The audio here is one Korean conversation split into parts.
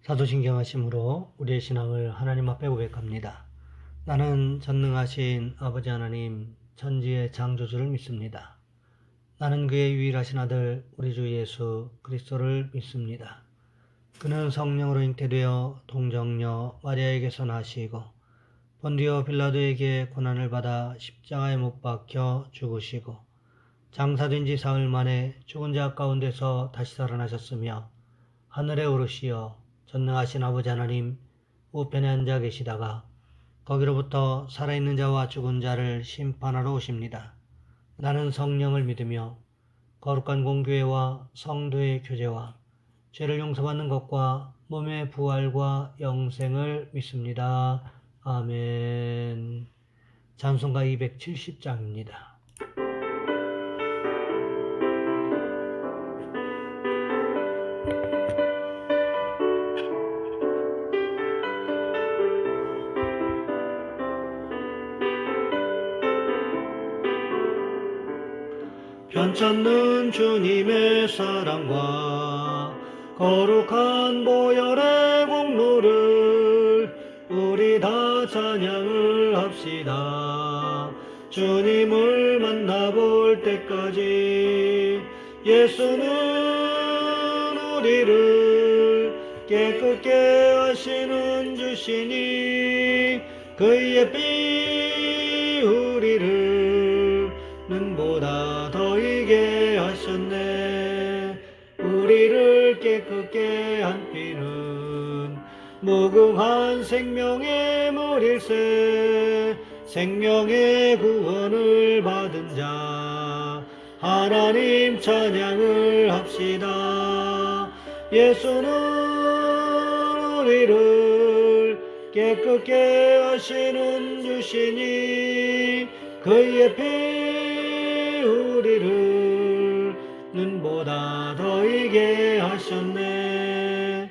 사도신경하심으로 우리의 신앙을 하나님 앞에 고백합니다. 나는 전능하신 아버지 하나님 천지의 창조주를 믿습니다. 나는 그의 유일하신 아들 우리 주 예수 그리스도를 믿습니다. 그는 성령으로 잉태되어 동정녀 마리아에게서 나시고 본디오 빌라도에게 고난을 받아 십자가에 못 박혀 죽으시고 장사된 지 사흘 만에 죽은 자 가운데서 다시 살아나셨으며 하늘에 오르시어 전능하신 아버지 하나님 우편에 앉아 계시다가 거기로부터 살아있는 자와 죽은 자를 심판하러 오십니다. 나는 성령을 믿으며 거룩한 공교회와 성도의 교제와 죄를 용서받는 것과 몸의 부활과 영생을 믿습니다. 아멘. 찬송가 270장입니다. 편찮는 주님의 사랑과 거룩한 보혈의 공로를 우리 다 찬양을 합시다. 주님을 만나볼 때까지 예수는 우리를 깨끗게 하시는 주시니 그의 피 우리를 눈보다 더이게 하셨네. 우리를 깨끗게 한 피는 무궁한 생명의 물일세. 생명의 구원을 받은 자 하나님 찬양을 합시다. 예수는 우리를 깨끗게 하시는 주시니 그의 피 우리를 눈보다 더이게 하셨네.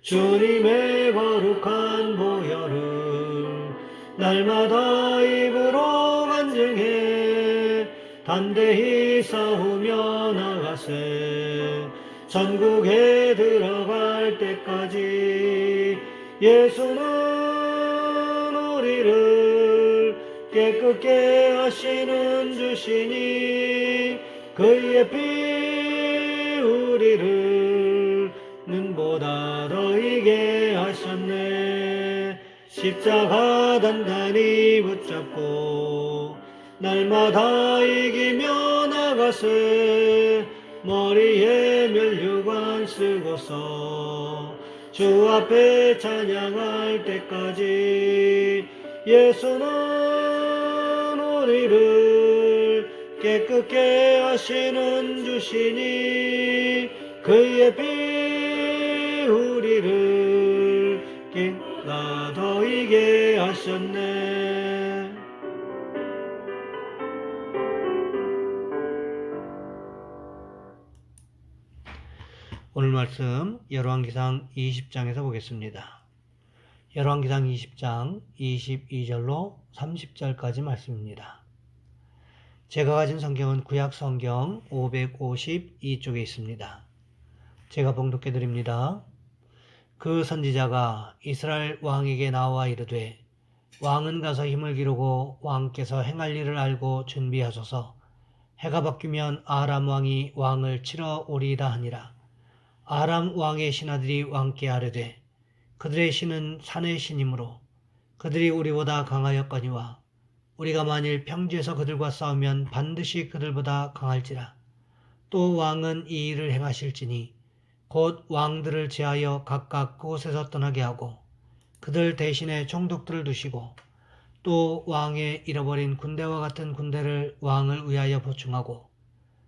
주님의 거룩한 보혈을 날마다 입으로 간증해 담대히 싸우며 나가세. 천국에 들어갈 때까지 예수는 우리를 깨끗게 하시는 주시니 그의 피 우리를 눈보다 더이게 하셨네. 십자가 단단히 붙잡고 날마다 이기며 나가세. 머리에 면류관 쓰고서 주 앞에 찬양할 때까지 예수는 우리를 깨끗게 하시는 주시니 그의 피 우리를 깨끗 더이게 하셨네. 오늘 말씀 열왕기상 20장에서 보겠습니다. 열왕기상 20장 22절로 30절까지 말씀입니다. 제가 가진 성경은 구약 성경 552쪽에 있습니다. 제가 봉독해 드립니다. 그 선지자가 이스라엘 왕에게 나와 이르되 왕은 가서 힘을 기르고 왕께서 행할 일을 알고 준비하소서. 해가 바뀌면 아람 왕이 왕을 치러 오리이다 하니라. 아람 왕의 신하들이 왕께 아뢰되 그들의 신은 산의 신이므로 그들이 우리보다 강하였거니와 우리가 만일 평지에서 그들과 싸우면 반드시 그들보다 강할지라. 또 왕은 이 일을 행하실지니 곧 왕들을 제하여 각각 그곳에서 떠나게 하고 그들 대신에 총독들을 두시고 또 왕의 잃어버린 군대와 같은 군대를 왕을 위하여 보충하고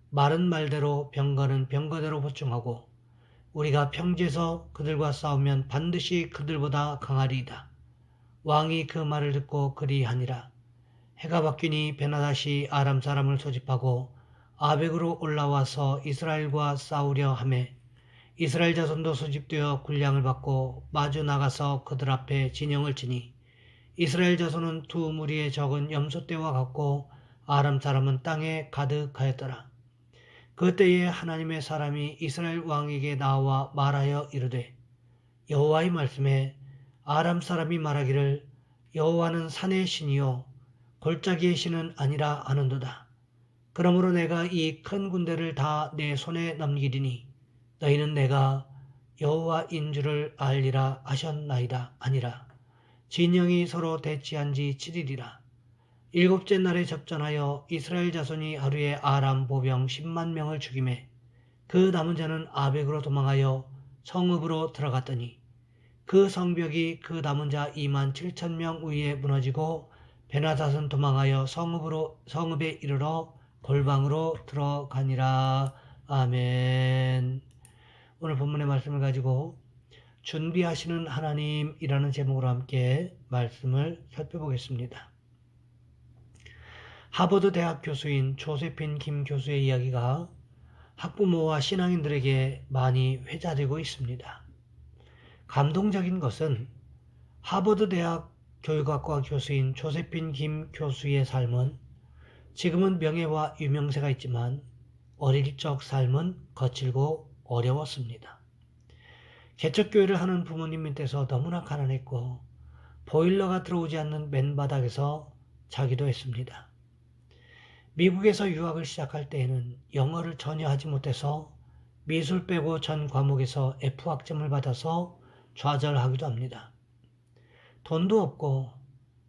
말은 말대로 병거는 병거대로 보충하고 우리가 평지에서 그들과 싸우면 반드시 그들보다 강하리이다. 왕이 그 말을 듣고 그리하니라. 해가 바뀌니 베나다시 아람 사람을 소집하고 아벡으로 올라와서 이스라엘과 싸우려 하매 이스라엘 자손도 소집되어 군량을 받고 마주 나가서 그들 앞에 진영을 치니 이스라엘 자손은 두 무리의 적은 염소떼와 같고 아람 사람은 땅에 가득하였더라. 그때에 하나님의 사람이 이스라엘 왕에게 나와 말하여 이르되 여호와의 말씀에 아람 사람이 말하기를 여호와는 산의 신이요 골짜기의 신은 아니라 하는도다. 그러므로 내가 이 큰 군대를 다 내 손에 넘기리니 너희는 내가 여호와인 줄을 알리라 하셨나이다 아니라. 진영이 서로 대치한 지 7일이라. 일곱째 날에 접전하여 이스라엘 자손이 하루에 아람 보병 10만 명을 죽이매 그 남은 자는 아벡으로 도망하여 성읍으로 들어갔더니 그 성벽이 그 남은 자 2만 7천 명 위에 무너지고 베나닷은 도망하여 성읍에 이르러 골방으로 들어가니라. 아멘. 오늘 본문의 말씀을 가지고 준비하시는 하나님이라는 제목으로 함께 말씀을 살펴보겠습니다. 하버드 대학 교수인 조세핀 김 교수의 이야기가 학부모와 신앙인들에게 많이 회자되고 있습니다. 감동적인 것은 하버드 대학 교육학과 교수인 조세핀 김 교수의 삶은 지금은 명예와 유명세가 있지만 어릴 적 삶은 거칠고 어려웠습니다. 개척교회를 하는 부모님 밑에서 너무나 가난했고 보일러가 들어오지 않는 맨바닥에서 자기도 했습니다. 미국에서 유학을 시작할 때에는 영어를 전혀 하지 못해서 미술 빼고 전 과목에서 F학점을 받아서 좌절하기도 합니다. 돈도 없고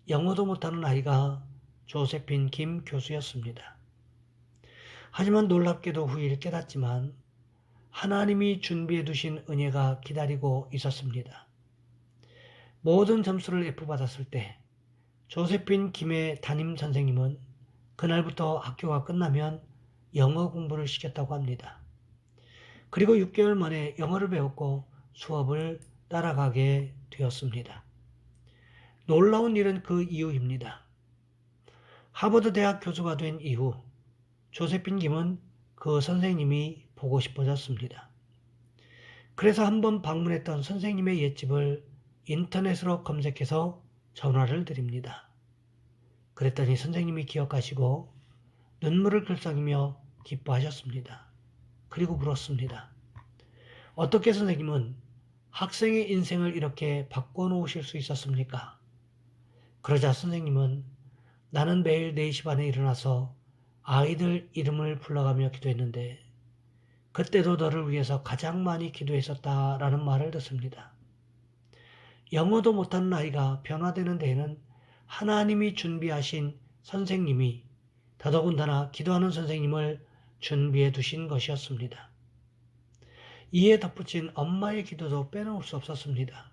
영어도 못하는 아이가 조세핀 김 교수였습니다. 하지만 놀랍게도 후일 깨닫지만 하나님이 준비해 두신 은혜가 기다리고 있었습니다. 모든 점수를 F 받았을 때 조세핀 김의 담임 선생님은 그날부터 학교가 끝나면 영어 공부를 시켰다고 합니다. 그리고 6개월 만에 영어를 배웠고 수업을 따라가게 되었습니다. 놀라운 일은 그 이유입니다. 하버드 대학 교수가 된 이후 조세핀 김은 그 선생님이 보고 싶어졌습니다. 그래서 한번 방문했던 선생님의 옛집을 인터넷으로 검색해서 전화를 드립니다. 그랬더니 선생님이 기억하시고 눈물을 글썽이며 기뻐하셨습니다. 그리고 물었습니다. 어떻게 선생님은 학생의 인생을 이렇게 바꿔놓으실 수 있었습니까? 그러자 선생님은 나는 매일 4시 반에 일어나서 아이들 이름을 불러가며 기도했는데 그때도 너를 위해서 가장 많이 기도했었다라는 말을 듣습니다. 영어도 못하는 아이가 변화되는 데에는 하나님이 준비하신 선생님이 더더군다나 기도하는 선생님을 준비해 두신 것이었습니다. 이에 덧붙인 엄마의 기도도 빼놓을 수 없었습니다.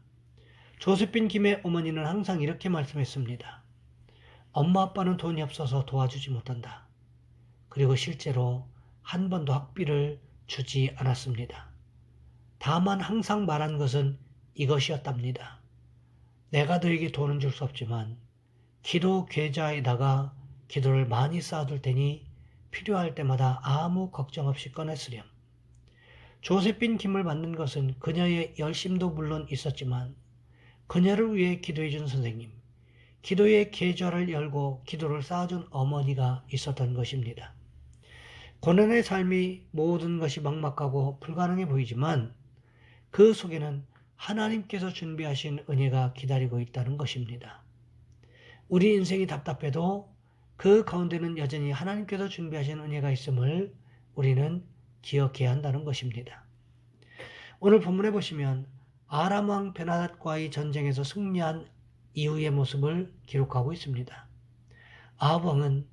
조세핀 김의 어머니는 항상 이렇게 말씀했습니다. 엄마 아빠는 돈이 없어서 도와주지 못한다. 그리고 실제로 한 번도 학비를 주지 않았습니다. 다만 항상 말한 것은 이것이었답니다. 내가 너에게 돈은 줄 수 없지만 기도 계좌에다가 기도를 많이 쌓아둘 테니 필요할 때마다 아무 걱정 없이 꺼냈으렴. 조세핀 김을 만든 것은 그녀의 열심도 물론 있었지만 그녀를 위해 기도해준 선생님, 기도의 계좌를 열고 기도를 쌓아준 어머니가 있었던 것입니다. 고난의 삶이 모든 것이 막막하고 불가능해 보이지만 그 속에는 하나님께서 준비하신 은혜가 기다리고 있다는 것입니다. 우리 인생이 답답해도 그 가운데는 여전히 하나님께서 준비하신 은혜가 있음을 우리는 기억해야 한다는 것입니다. 오늘 본문에 보시면 아람 왕 베나닷과의 전쟁에서 승리한 이후의 모습을 기록하고 있습니다. 아합 왕은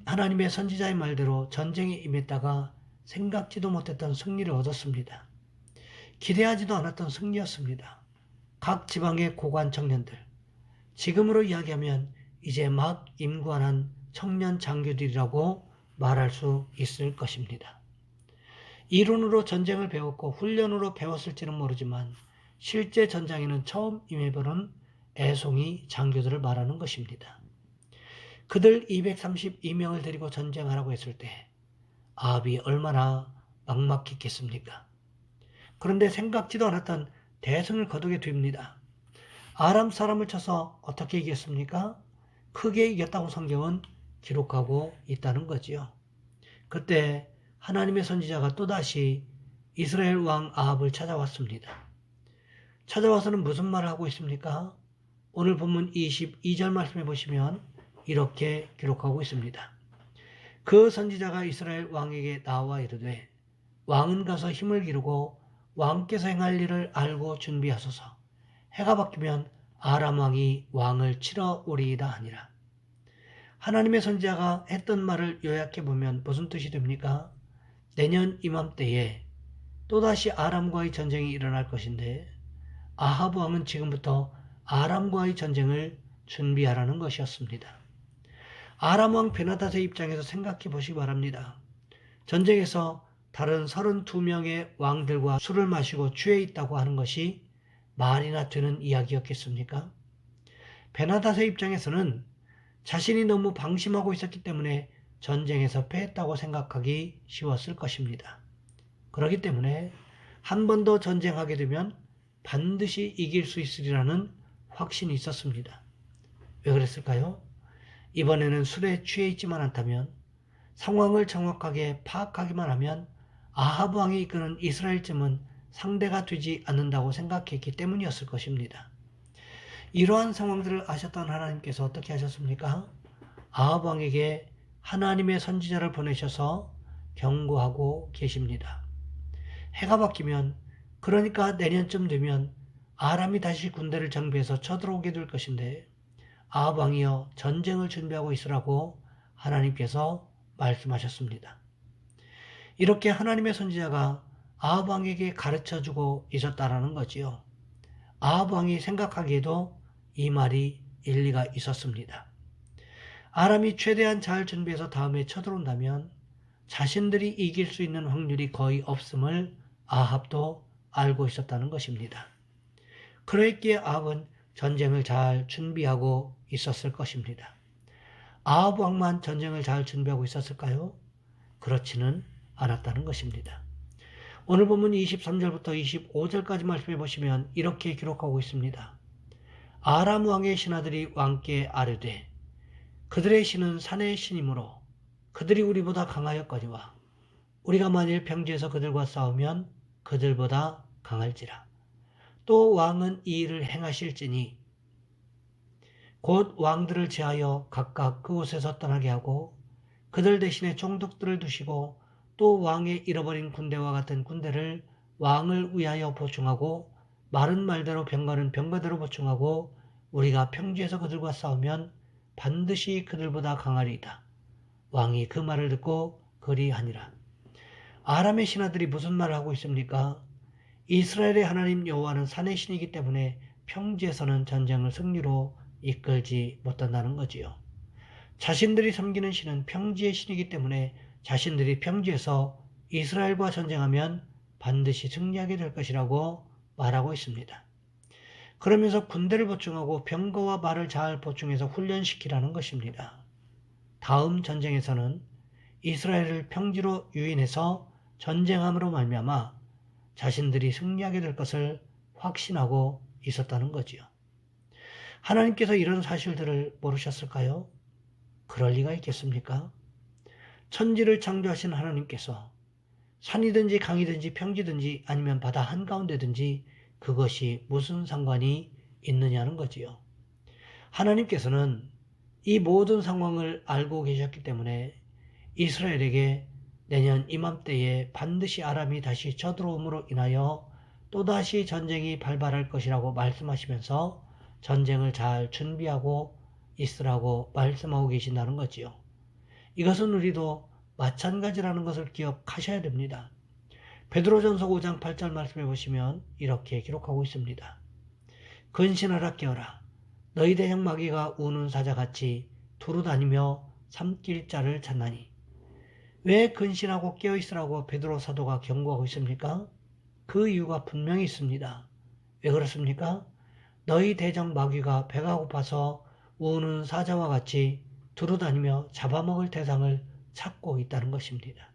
하나님의 선지자의 말대로 전쟁에 임했다가 생각지도 못했던 승리를 얻었습니다. 기대하지도 않았던 승리였습니다. 각 지방의 고관 청년들, 지금으로 이야기하면 이제 막 임관한 청년 장교들이라고 말할 수 있을 것입니다. 이론으로 전쟁을 배웠고 훈련으로 배웠을지는 모르지만 실제 전장에는 처음 임해보는 애송이 장교들을 말하는 것입니다. 그들 232명을 데리고 전쟁하라고 했을 때 아합이 얼마나 막막했겠습니까? 그런데 생각지도 않았던 대승을 거두게 됩니다. 아람 사람을 쳐서 어떻게 이겼습니까? 크게 이겼다고 성경은 기록하고 있다는 거지요. 그때 하나님의 선지자가 또다시 이스라엘 왕 아합을 찾아왔습니다. 찾아와서는 무슨 말을 하고 있습니까? 오늘 본문 22절 말씀해 보시면 이렇게 기록하고 있습니다. 그 선지자가 이스라엘 왕에게 나와 이르되 왕은 가서 힘을 기르고 왕께서 행할 일을 알고 준비하소서. 해가 바뀌면 아람 왕이 왕을 치러 오리이다 하니라. 하나님의 선지자가 했던 말을 요약해 보면 무슨 뜻이 됩니까? 내년 이맘때에 또다시 아람과의 전쟁이 일어날 것인데 아합 왕은 지금부터 아람과의 전쟁을 준비하라는 것이었습니다. 아람 왕 베나닷의 입장에서 생각해 보시기 바랍니다. 전쟁에서 다른 32명의 왕들과 술을 마시고 취해 있다고 하는 것이 말이나 되는 이야기였겠습니까? 베나닷의 입장에서는 자신이 너무 방심하고 있었기 때문에 전쟁에서 패했다고 생각하기 쉬웠을 것입니다. 그렇기 때문에 한 번 더 전쟁하게 되면 반드시 이길 수 있으리라는 확신이 있었습니다. 왜 그랬을까요? 이번에는 술에 취해 있지만 않다면, 상황을 정확하게 파악하기만 하면 아합 왕이 이끄는 이스라엘쯤은 상대가 되지 않는다고 생각했기 때문이었을 것입니다. 이러한 상황들을 아셨던 하나님께서 어떻게 하셨습니까? 아합 왕에게 하나님의 선지자를 보내셔서 경고하고 계십니다. 해가 바뀌면, 그러니까 내년쯤 되면 아람이 다시 군대를 정비해서 쳐들어오게 될 것인데 아합 왕이여 전쟁을 준비하고 있으라고 하나님께서 말씀하셨습니다. 이렇게 하나님의 선지자가 아합 왕에게 가르쳐주고 있었다라는 거지요. 아합 왕이 생각하기에도 이 말이 일리가 있었습니다. 아람이 최대한 잘 준비해서 다음에 쳐들어온다면 자신들이 이길 수 있는 확률이 거의 없음을 아합도 알고 있었다는 것입니다. 그랬기에 아합은 전쟁을 잘 준비하고 있었을 것입니다. 아합 왕만 전쟁을 잘 준비하고 있었을까요? 그렇지는 않았다는 것입니다. 오늘 본문 23절부터 25절까지 말씀해 보시면 이렇게 기록하고 있습니다. 아람 왕의 신하들이 왕께 아뢰되 그들의 신은 산의 신이므로 그들이 우리보다 강하였거니와 우리가 만일 평지에서 그들과 싸우면 그들보다 강할지라. 또 왕은 이 일을 행하실지니 곧 왕들을 제하여 각각 그곳에서 떠나게 하고 그들 대신에 총독들을 두시고 또 왕의 잃어버린 군대와 같은 군대를 왕을 위하여 보충하고 마른 말대로 병거는 병거대로 보충하고 우리가 평지에서 그들과 싸우면 반드시 그들보다 강하리이다. 왕이 그 말을 듣고 그리하니라. 아람의 신하들이 무슨 말을 하고 있습니까? 이스라엘의 하나님 여호와는 산의 신이기 때문에 평지에서는 전쟁을 승리로 이끌지 못한다는 거지요. 자신들이 섬기는 신은 평지의 신이기 때문에 자신들이 평지에서 이스라엘과 전쟁하면 반드시 승리하게 될 것이라고 말하고 있습니다. 그러면서 군대를 보충하고 병거와 말을 잘 보충해서 훈련시키라는 것입니다. 다음 전쟁에서는 이스라엘을 평지로 유인해서 전쟁함으로 말미암아 자신들이 승리하게 될 것을 확신하고 있었다는 거지요. 하나님께서 이런 사실들을 모르셨을까요? 그럴 리가 있겠습니까? 천지를 창조하신 하나님께서 산이든지 강이든지 평지든지 아니면 바다 한가운데든지 그것이 무슨 상관이 있느냐는 거지요. 하나님께서는 이 모든 상황을 알고 계셨기 때문에 이스라엘에게 내년 이맘때에 반드시 아람이 다시 쳐들어옴으로 인하여 또다시 전쟁이 발발할 것이라고 말씀하시면서 전쟁을 잘 준비하고 있으라고 말씀하고 계신다는 거지요. 이것은 우리도 마찬가지라는 것을 기억하셔야 됩니다. 베드로전서 5장 8절 말씀해 보시면 이렇게 기록하고 있습니다. 근신하라 깨어라. 너희 대적 마귀가 우는 사자같이 두루다니며 삼킬 자를 찾나니. 왜 근신하고 깨어있으라고 베드로 사도가 경고하고 있습니까? 그 이유가 분명히 있습니다. 왜 그렇습니까? 너희 대적 마귀가 배가 고파서 우는 사자와 같이 두루다니며 잡아먹을 대상을 찾고 있다는 것입니다.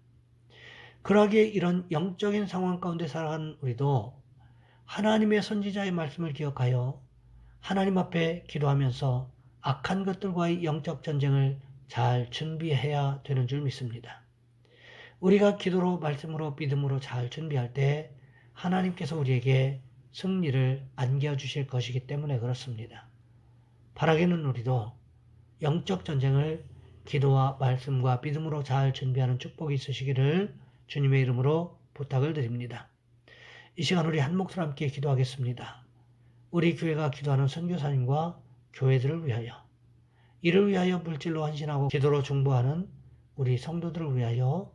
그러기에 이런 영적인 상황 가운데 살아가는 우리도 하나님의 선지자의 말씀을 기억하여 하나님 앞에 기도하면서 악한 것들과의 영적 전쟁을 잘 준비해야 되는 줄 믿습니다. 우리가 기도로, 말씀으로, 믿음으로 잘 준비할 때 하나님께서 우리에게 승리를 안겨주실 것이기 때문에 그렇습니다. 바라기는 우리도 영적 전쟁을 기도와 말씀과 믿음으로 잘 준비하는 축복이 있으시기를 주님의 이름으로 부탁을 드립니다. 이 시간 우리 한 목소리 함께 기도하겠습니다. 우리 교회가 기도하는 선교사님과 교회들을 위하여, 이를 위하여 물질로 헌신하고 기도로 중보하는 우리 성도들을 위하여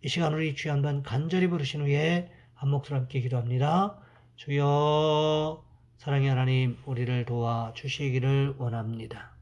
이 시간 우리 주여 한번 간절히 부르신 후에 한 목소리 함께 기도합니다. 주여, 사랑의 하나님, 우리를 도와주시기를 원합니다.